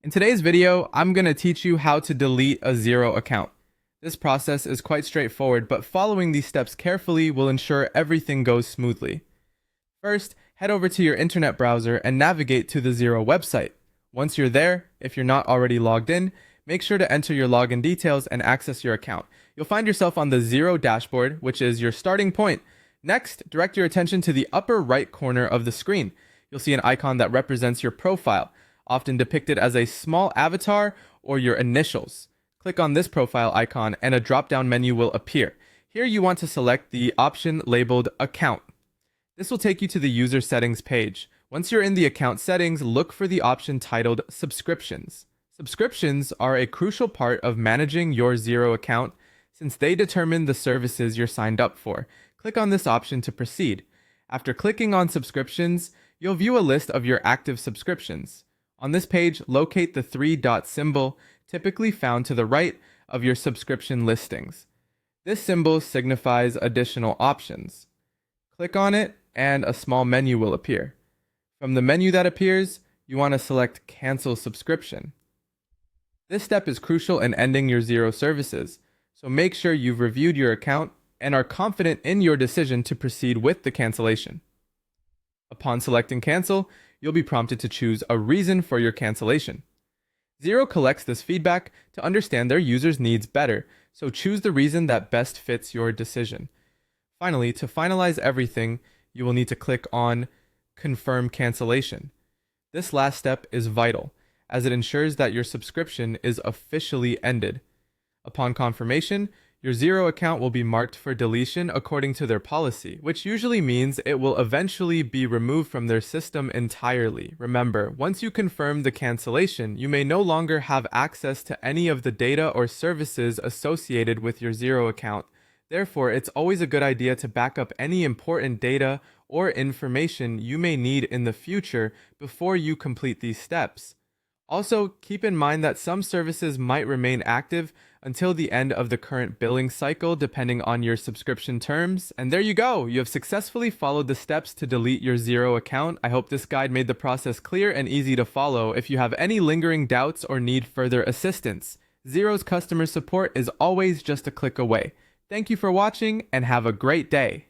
In today's video, I'm going to teach you how to delete a Xero account. This process is quite straightforward, but following these steps carefully will ensure everything goes smoothly. First, head over to your internet browser and navigate to the Xero website. Once you're there, if you're not already logged in, make sure to enter your login details and access your account. You'll find yourself on the Xero dashboard, which is your starting point. Next, direct your attention to the upper right corner of the screen. You'll see an icon that represents your profile, often depicted as a small avatar or your initials. Click on this profile icon and a drop-down menu will appear. Here you want to select the option labeled Account. This will take you to the user settings page. Once you're in the account settings, look for the option titled Subscriptions. Subscriptions are a crucial part of managing your Xero account since they determine the services you're signed up for. Click on this option to proceed. After clicking on Subscriptions, you'll view a list of your active subscriptions. On this page, locate the three-dot symbol typically found to the right of your subscription listings. This symbol signifies additional options. Click on it and a small menu will appear. From the menu that appears, you want to select Cancel Subscription. This step is crucial in ending your Xero services, so make sure you've reviewed your account and are confident in your decision to proceed with the cancellation. Upon selecting Cancel, you'll be prompted to choose a reason for your cancellation. Xero collects this feedback to understand their users' needs better, so choose the reason that best fits your decision. Finally, to finalize everything, you will need to click on Confirm Cancellation. This last step is vital, as it ensures that your subscription is officially ended. Upon confirmation, your Xero account will be marked for deletion according to their policy, which usually means it will eventually be removed from their system entirely. Remember, once you confirm the cancellation, you may no longer have access to any of the data or services associated with your Xero account. Therefore, it's always a good idea to back up any important data or information you may need in the future before you complete these steps. Also, keep in mind that some services might remain active until the end of the current billing cycle depending on your subscription terms. And there you go! You have successfully followed the steps to delete your Xero account. I hope this guide made the process clear and easy to follow. If you have any lingering doubts or need further assistance, Xero's customer support is always just a click away. Thank you for watching and have a great day!